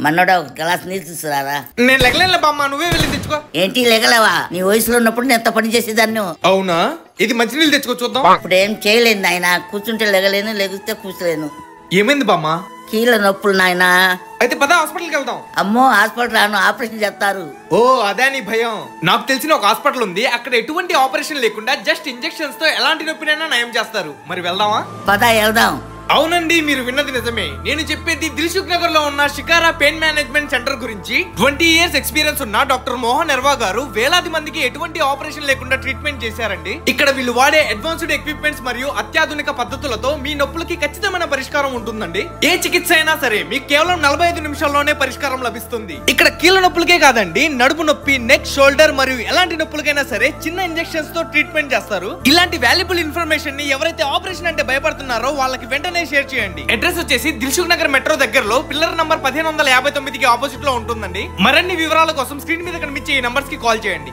మన్నోడా ఒక గ్లాస్ నీళ్ళు తీసుకురారా. నేను లెగలేనులే బామ్మ, నువ్వే వెళ్ళి తెచ్చుకో. ఏంటి లెగలేవా? నీ వయసులో ఉన్నప్పుడు నేను ఎంత పని చేసేదాన్ని. అవునా? ఇది మంచినీళ్ళు తెచ్చుకో చూద్దాం. ఇప్పుడు ఏం చేయలేదు నాయన, కూర్చుంటే లెగలేను, లెగిస్తే కూర్చోలేను. ఏమైంది బామ్మ? కీళ్ళ నొప్పులు నాయన. అయితే పద హాస్పిటల్కి వెళ్దాం. అమ్మో హాస్పిటల్ రాను, ఆపరేషన్ చేస్తారు. ఓ అదే నీ భయం. నాకు తెలిసిన ఒక హాస్పిటల్ ఉంది, అక్కడ ఎటువంటి ఆపరేషన్ లేకుండా జస్ట్ ఇంజెక్షన్స్ తో ఎలాంటి నొప్పినైనా నయం చేస్తారు. మరి వెళ్దామా? పద వెళ్దాం. అవునండి, మీరు విన్నది నిజమే. నేను చెప్పేది దిల్సుఖ్ నగర్ లో ఉన్న షికారా పెయిన్ మేనేజ్మెంట్ సెంటర్ గురించి. 20 years ఎక్స్పీరియన్స్ ఉన్న డాక్టర్ మోహన్ ఎర్వా గారు వేలాది మందికి ఎటువంటి ఆపరేషన్ లేకుండా ట్రీట్మెంట్ చేశారండి. ఇక్కడ వీళ్ళు వాడే అడ్వాన్స్డ్ ఎక్విప్మెంట్స్ మరియు అత్యాధునిక పద్ధతులతో మీ నొప్పులకి ఖచ్చితమైన పరిష్కారం ఉంటుందండి. ఏ చికిత్స అయినా సరే మీకు కేవలం 45 నిమిషాల్లోనే పరిష్కారం లభిస్తుంది. ఇక్కడ కీళ్ళ నొప్పులకే కాదండి, నడుము నొప్పి, నెక్, షోల్డర్ మరియు ఎలాంటి నొప్పులకైనా సరే చిన్న ఇంజెక్షన్స్ తో ట్రీట్మెంట్ చేస్తారు. ఇలాంటి వాల్యుబుల్ ఇన్ఫర్మేషన్ ని ఎవరైతే ఆపరేషన్ అంటే భయపడుతున్నారో వాళ్ళకి వెంటనే షేర్ చేయండి. అడ్రస్ వచ్చేసి దిల్సుఖ్ నగర్ మెట్రో దగ్గరలో పిల్లర్ నంబర్ 1559 కి ఆపోజిట్ లో ఉంటుందండి. మరిన్ని వివరాల కోసం స్క్రీన్ మీద కనిపించే ఈ నంబర్స్ కి కాల్ చేయండి.